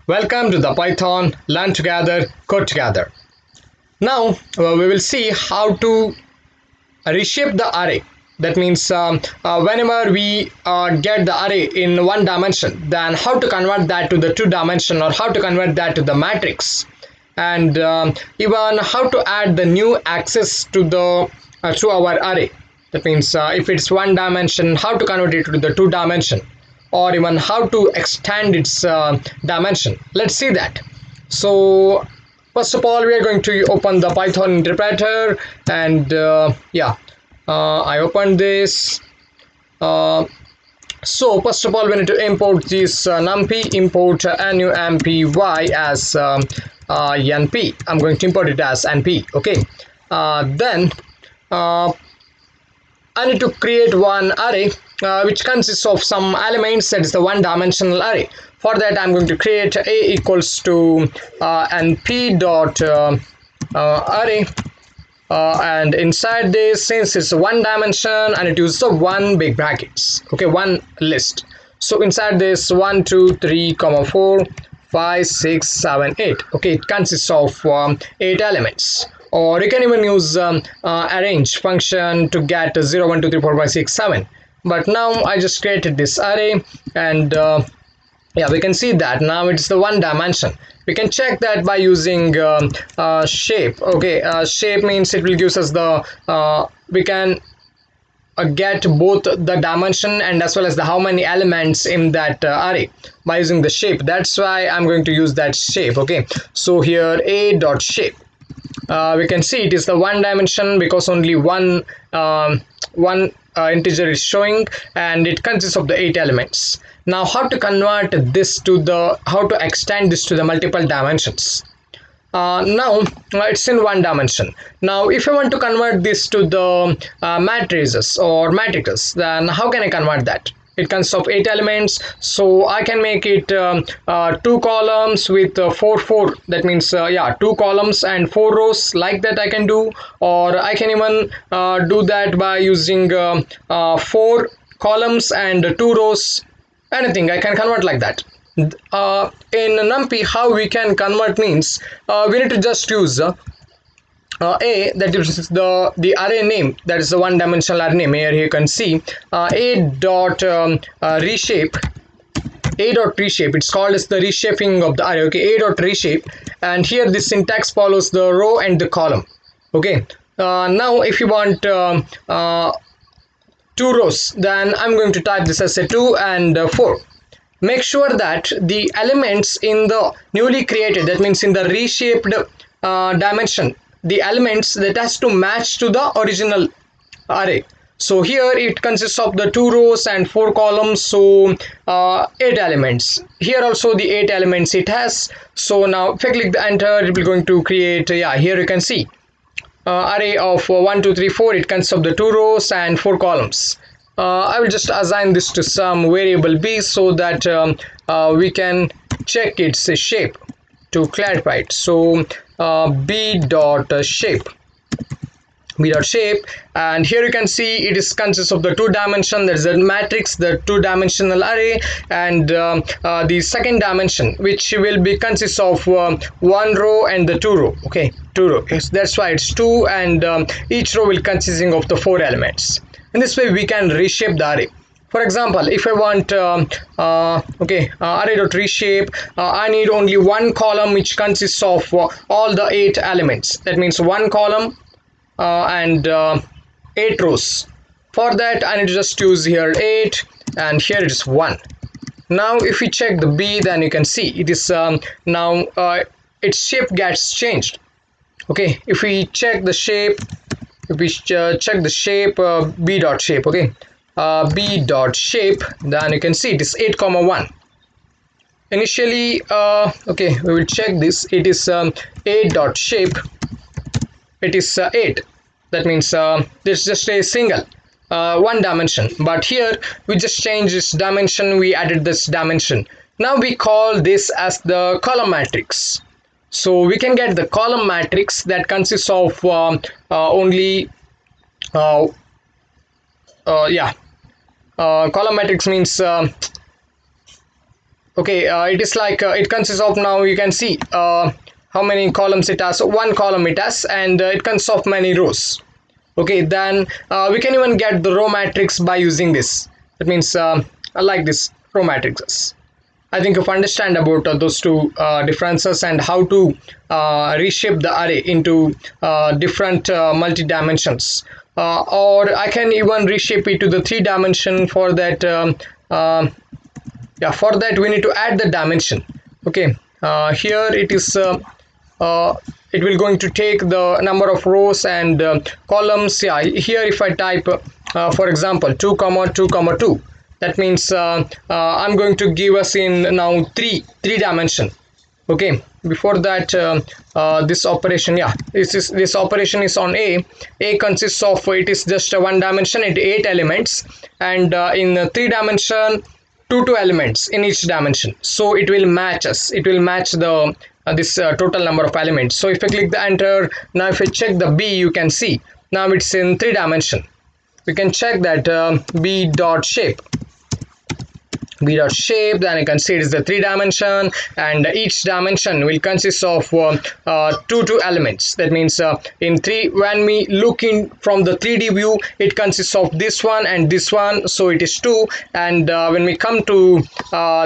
Welcome to the Python Learn Together, Code Together. Now we will see how to reshape the array. That means whenever we get the array in one dimension, then how to convert that to the two dimension, or how to convert that to the matrix, and even how to add the new axis to the to our array. That means if it's one dimension, how to convert it to the two dimension, or even how to extend its dimension. Let's see that. So first of all, we are going to open the Python interpreter, and I opened this. So first of all, we need to import this numpy. Import numpy as np. I'm going to import it as np. Okay. Then I need to create one array which consists of some elements, that is the one dimensional array. For that, I'm going to create a equals to np dot array, and inside this, since it's one dimension, I need to use the one big brackets. Okay, one list. So inside this 1 2 3 4 5 6 7 8. Okay, it consists of 8 elements. Or you can even use arrange function to get 0 1 2 3 4 5 6 7. But now I just created this array, and we can see that now it's the one dimension. We can check that by using shape. Okay, shape means it will give us the we can get both the dimension and as well as the how many elements in that array by using the shape. That's why I'm going to use that shape. Okay, so here a dot shape, we can see it is the one dimension because only one integer is showing, and it consists of the 8 elements. Now how to convert this to the, how to extend this to the multiple dimensions. Now it's in one dimension. Now if I want to convert this to the matrices or matrices, then how can I convert that? It consists of 8 elements, so I can make it 2 columns with 4. That means 2 columns and 4 rows, like that I can do. Or I can even do that by using 4 columns and 2 rows. Anything I can convert like that. In NumPy, how we can convert means we need to just use a, that is the array name, that is the one dimensional array name. Here you can see a dot reshape. It's called as the reshaping of the array. Okay, a dot reshape, and here this syntax follows the row and the column. Okay, now if you want 2 rows, then I'm going to type this as a 2 and 4. Make sure that the elements in the newly created, that means in the reshaped dimension, the elements that has to match to the original array. So here it consists of the 2 rows and 4 columns, so 8 elements. Here also the 8 elements it has. So now if I click the enter, it will going to create, here you can see array of 1 2 3 4. It consists of the 2 rows and 4 columns. I will just assign this to some variable b so that we can check its shape to clarify it. So b dot shape, and here you can see it is consists of the 2 dimension, that is the matrix, the 2 dimensional array, and the second dimension, which will be consists of 1 row and the 2 row. Okay, 2 row, yes, that's why it's 2, and each row will consisting of the 4 elements. In this way we can reshape the array. For example, if I want array.reshape, I need only one column which consists of all the 8 elements. That means one column and 8 rows. For that I need to just use here 8, and here it is 1. Now if we check the b, then you can see it is now its shape gets changed. Okay, if we check the shape, if we check the shape, b dot shape, okay, b dot shape, then you can see it is 8 1. Initially okay, we will check this. It is a dot shape, it is 8. That means this is just a single one dimension, but here we just changed this dimension, we added this dimension. Now we call this as the column matrix. So we can get the column matrix that consists of only column matrix means okay, it is like it consists of, now you can see how many columns it has. So one column it has, and it consists of many rows. Okay, then we can even get the row matrix by using this. That means I like this row matrices. I think you understand about those two differences and how to reshape the array into different multi dimensions. Or I can even reshape it to the 3 dimension. For that, yeah, for that we need to add the dimension. Okay, here it is. It will going to take the number of rows and columns. Yeah, here if I type, for example, 2 comma 2 comma 2. That means I'm going to give us in now three dimension. Okay, before that this operation, yeah, this operation is on a consists of, it is just a 1 dimension and 8 elements, and in 3 dimension 2 elements in each dimension. So it will match us, it will match the this total number of elements. So if I click the enter, now if I check the b, you can see now it's in 3 dimension. We can check that b dot shape, then you can see it is the 3 dimension, and each dimension will consist of two elements. That means in 3, when we look in from the 3D view, it consists of this one and this one, so it is 2. And when we come to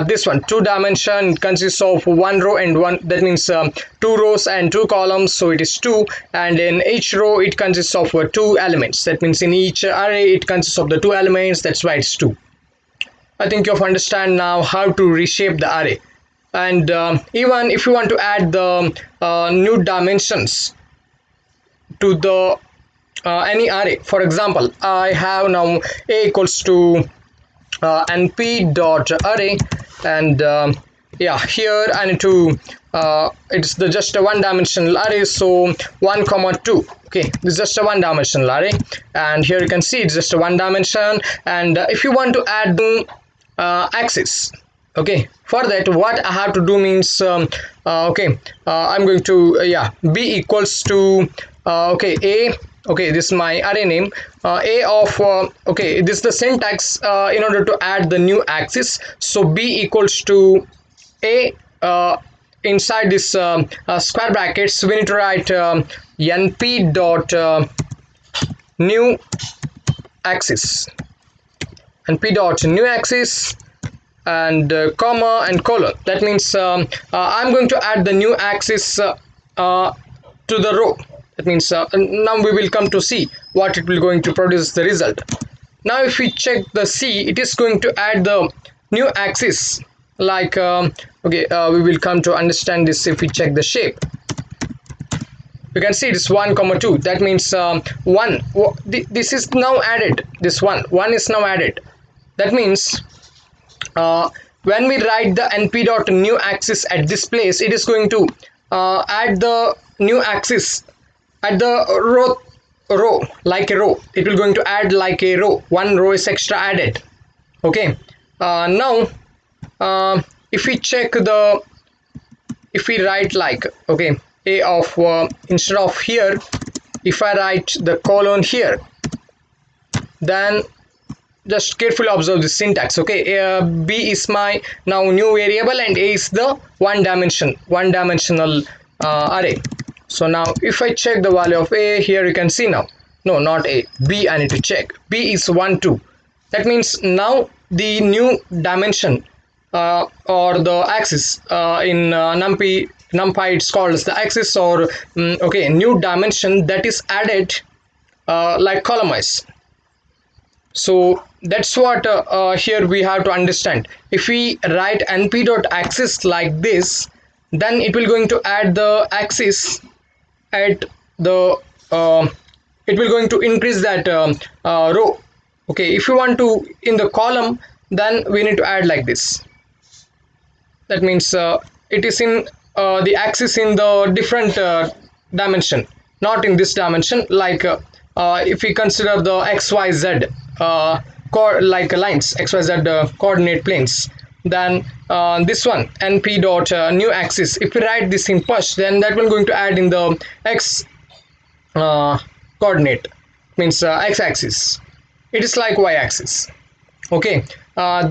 this one, 2 dimension, it consists of 1 row and 1, that means 2 rows and 2 columns, so it is 2. And in each row it consists of 2 elements. That means in each array it consists of the 2 elements, that's why it's 2. I think you've understand now how to reshape the array. And even if you want to add the new dimensions to the any array, for example, I have now a equals to np dot array, and yeah, here I need to it's the just a 1 dimensional array, so 1 comma 2. Okay, this is just a 1 dimensional array, and here you can see it's just a 1 dimension. And if you want to add the axis, okay, for that what I have to do means okay, I'm going to yeah, b equals to okay, a, okay, this is my array name, a of okay, this is the syntax in order to add the new axis. So b equals to a, inside this square brackets we need to write np dot new axis, np dot new axis, and comma and colon. That means I'm going to add the new axis to the row. That means now we will come to see what it will going to produce the result. Now if we check the C, it is going to add the new axis like okay, we will come to understand this. If we check the shape, you can see it is 1 comma 2. That means 1, this is now added, this one is now added. That means when we write the np dot new axis at this place, it is going to add the new axis at the row like a row. It will going to add like a row, 1 row is extra added. Okay, now if we check the, if we write like, okay, a of instead of here, if I write the colon here, then just carefully observe the syntax. Okay, b is my now new variable and a is the 1 dimensional array. So now if I check the value of a, here you can see now, no, not a, b I need to check. B is 1 2. That means now the new dimension or the axis in NumPy it's called as the axis, or okay, new dimension that is added like column wise. So that's what here we have to understand. If we write np dot axis like this, then it will going to add the axis at the it will going to increase that row. Okay, if you want to in the column, then we need to add like this. That means it is in the axis in the different dimension, not in this dimension. Like if we consider the xyz like lines, xyz coordinate planes, then this one np dot new axis, if we write this in push, then that will going to add in the x coordinate, means x axis. It is like y axis. Okay,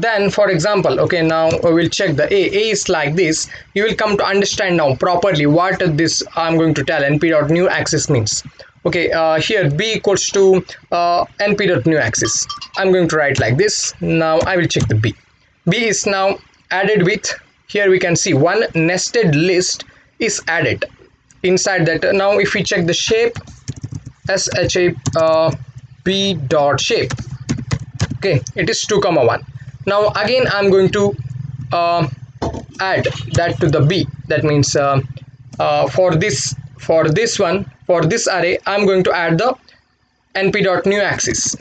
then for example, okay, now we will check the a is like this. You will come to understand now properly what this I'm going to tell np.newaxis means. Okay, here b equals to np.newaxis. I'm going to write like this. Now I will check the b is now added with, here we can see one nested list is added inside that. Now if we check the shape, shape b dot shape, okay, it is 2,1. Now again I'm going to add that to the b. That means for this array I'm going to add the np.newaxis,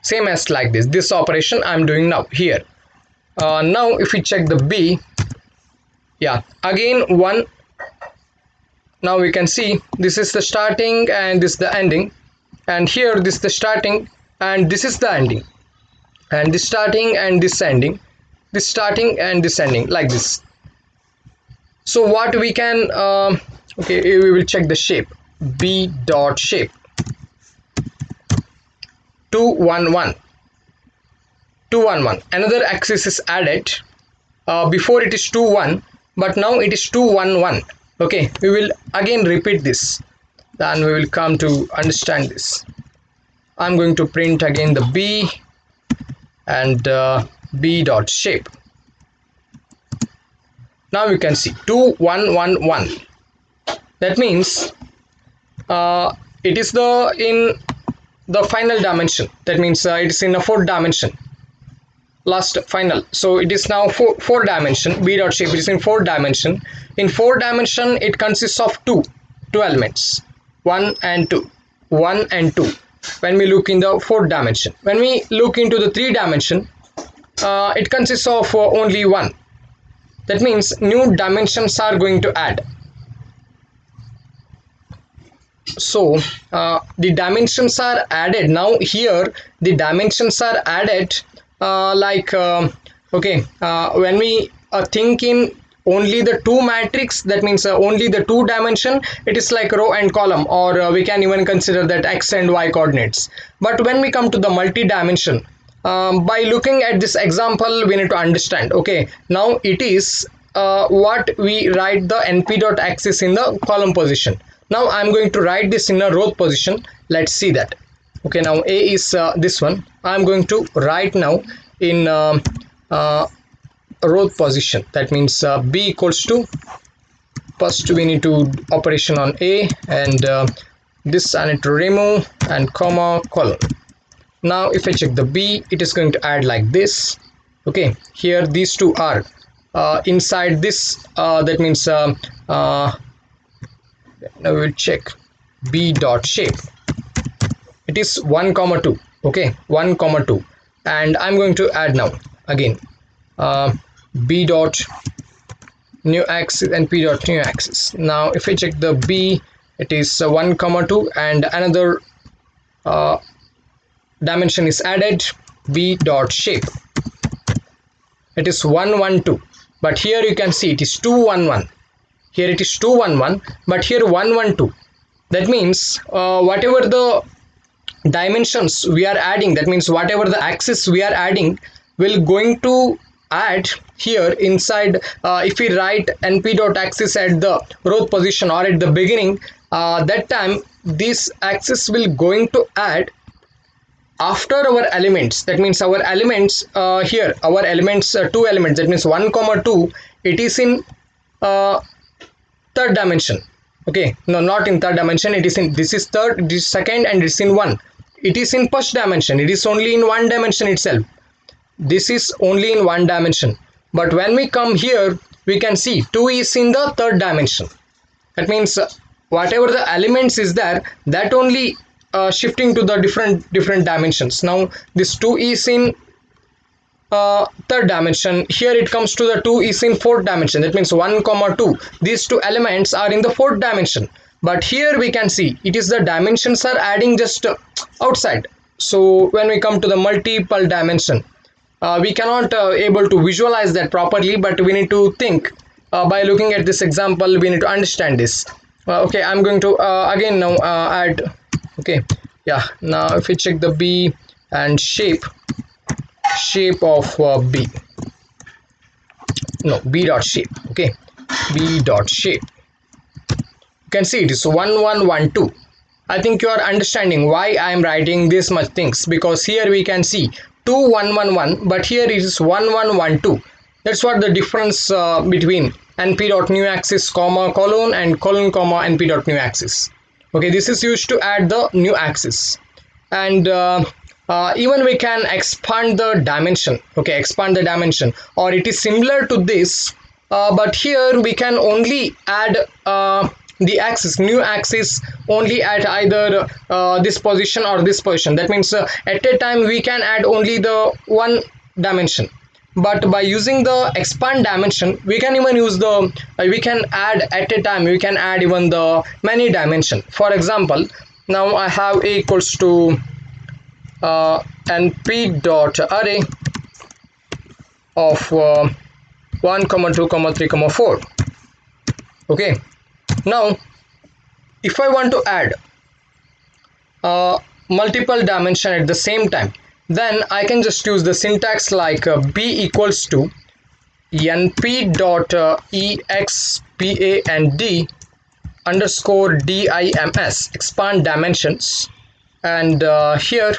same as like this operation I'm doing now here. Now if we check the b, yeah, again one. Now we can see this is the starting and this is the ending, and here this is the starting and this is the ending, and this starting and this ending, this starting and this ending, like this. So what we can okay, we will check the shape b dot shape 211. Another axis is added. Before it is 21, but now it is 211. Okay, we will again repeat this, then we will come to understand this. I'm going to print again the b and b dot shape. Now you can see 2111. That means it is in the final dimension. That means it is in a 4th dimension, last final. So it is now 4 dimension. B dot shape, it is in 4 dimension. In 4 dimension it consists of two elements, 1 and 2. When we look in the 4th dimension, when we look into the 3 dimension, it consists of only 1. That means new dimensions are going to add. So the dimensions are added. Now here the dimensions are added okay, when we think in only the 2 matrix, that means only the 2 dimension, it is like row and column, or we can even consider that x and y coordinates. But when we come to the multi-dimension, by looking at this example we need to understand, okay, now it is what we write the np.axis in the column position. Now I'm going to write this in a row position. Let's see that. Okay, now a is this one. I'm going to write now in row position. That means b equals to, first we need to operation on a, and this I need to remove, and comma column. Now if I check the b, it is going to add like this. Okay, here these two are inside this, that means now we will check b dot shape. It is 1, 2. Okay, 1, 2, and I'm going to add now again b dot new axis and p dot new axis. Now if I check the b, it is 1, 2, and another dimension is added, b dot shape. It is 1, 1, 2, but here you can see it is 2, 1, 1. Here it is 2, 1, 1, but here 1, 1, 2. That means whatever the dimensions we are adding, that means whatever the axis we are adding, will going to add here inside. If we write np.axis at the row position or at the beginning, that time this axis will going to add after our elements. That means our elements here, our elements 2 elements, that means 1, 2, it is in 3rd dimension. Okay, no, not in 3rd dimension, it is in, this is 3rd, this is 2nd, and it's in 1. It is in 1st dimension, it is only in 1 dimension itself. This is only in 1 dimension, but when we come here we can see 2 is in the 3rd dimension. That means whatever the elements is there, that only shifting to the different dimensions. Now this 2 is in 3rd dimension, here it comes to the 2 is in 4th dimension. That means 1, 2, these 2 elements are in the 4th dimension, but here we can see it is the dimensions are adding just outside. So when we come to the multiple dimension, we cannot able to visualize that properly, but we need to think by looking at this example. We need to understand this. Okay, I'm going to again now add. Okay, yeah, now if we check the b and shape shape of b, no, b dot shape. Okay, b dot shape. You can see it is 1112. I think you are understanding why I am writing this much things, because here we can see 2111, but here it is 1112. That's what the difference between np.newaxis comma colon and colon comma np.newaxis. Okay, this is used to add the new axis. And even we can expand the dimension. Okay, expand the dimension, or it is similar to this, but here we can only add the axis, new axis, only at either this position or this position. That means at a time we can add only the one dimension, but by using the expand dimension we can even use the we can add at a time, we can add even the many dimension. For example, now I have a equals to np dot array of 1 comma 2 comma 3 comma 4. Okay, now if I want to add multiple dimension at the same time, then I can just use the syntax like b equals to np dot expand underscore dims expand dimensions, and here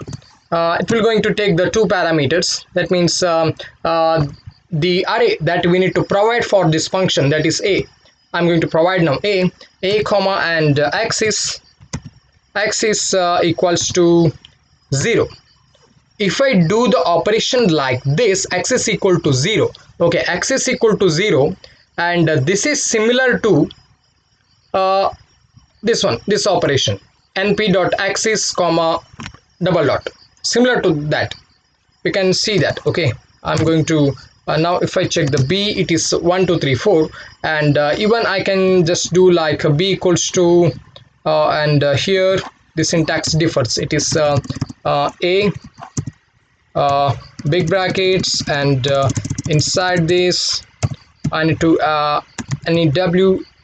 it will going to take the two parameters. That means the array that we need to provide for this function, that is a. I'm going to provide now a comma and axis equals to 0. If I do the operation like this, axis equal to 0, okay, axis equal to 0, and this is similar to this one, this operation np dot axis comma double dot, similar to that, we can see that. Okay, I'm going to now if I check the b, it is 1 2 3 4, and even I can just do like b equals to and here the syntax differs. It is a big brackets, and inside this I need to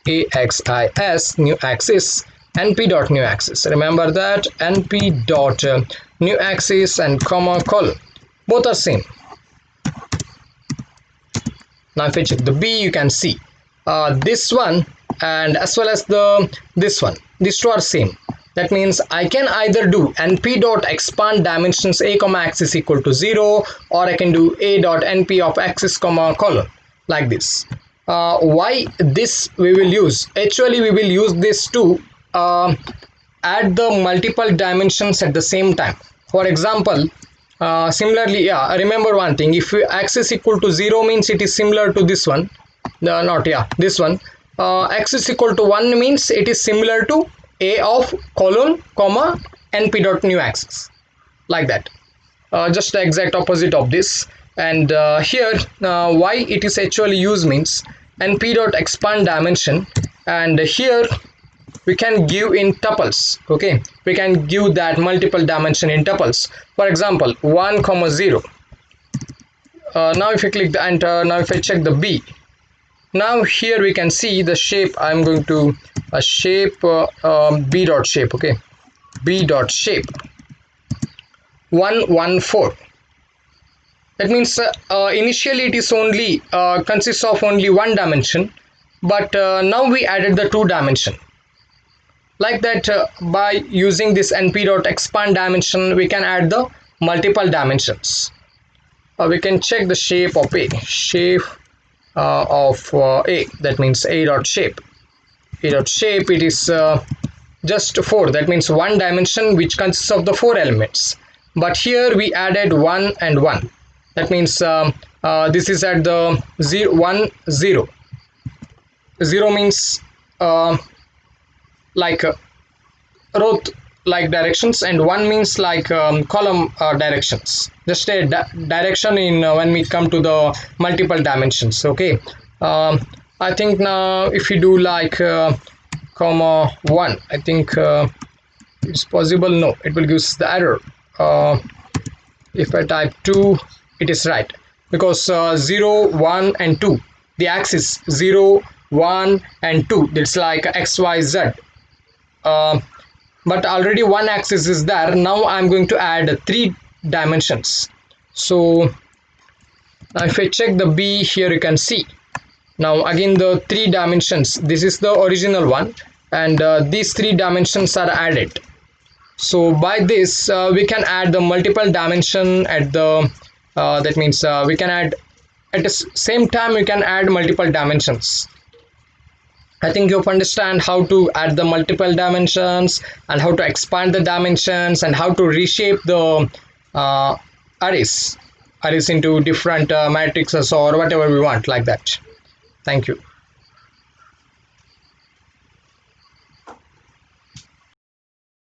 newaxis new axis np dot new axis. Remember that np dot new axis and comma colon, both are same. Now if I check the b, you can see this one and as well as this one, these two are same. That means I can either do np dot expand dimensions a comma axis equal to 0, or I can do a dot np of axis comma colon, like this. Why this we will use? Actually we will use this to add the multiple dimensions at the same time. For example, similarly, yeah, remember one thing, if axis equal to 0 means it is similar to this one, this one. Axis equal to 1 means it is similar to a of colon comma np dot new axis, like that. Just the exact opposite of this. And here why it is actually used means np dot expand dimension, and here we can give in tuples. Okay, we can give that multiple dimension in tuples. For example, 1 comma 0. Now if I click the enter, now if I check the b, now here we can see the shape. I'm going to shape b dot shape. Okay, b dot shape 114. That means initially it is only consists of only one dimension, but now we added the two dimension. Like that, by using this np dot expand dimension, we can add the multiple dimensions. We can check the shape of a, shape of a, that means a dot shape. A dot shape, it is just 4, that means one dimension which consists of the 4 elements. But here we added 1 and 1. That means this is at the 0, 1, 0. 0 means like row like directions, and 1 means like column directions, just a direction in when we come to the multiple dimensions. Okay, I think now if you do like comma 1, I think it's possible. No, it will give the error. If I type 2, it is right, because 0 1 and 2, the axis 0 1 and 2, it's like XYZ. But already one axis is there. Now I'm going to add 3 dimensions. So Now if I check the B here, you can see now again the 3 dimensions. This is the original one, and these 3 dimensions are added. So by this we can add the multiple dimension at the that means we can add at the same time we can add multiple dimensions. I think you've understand how to add the multiple dimensions and how to expand the dimensions and how to reshape the uh, arrays into different matrices or whatever we want, like that. Thank you.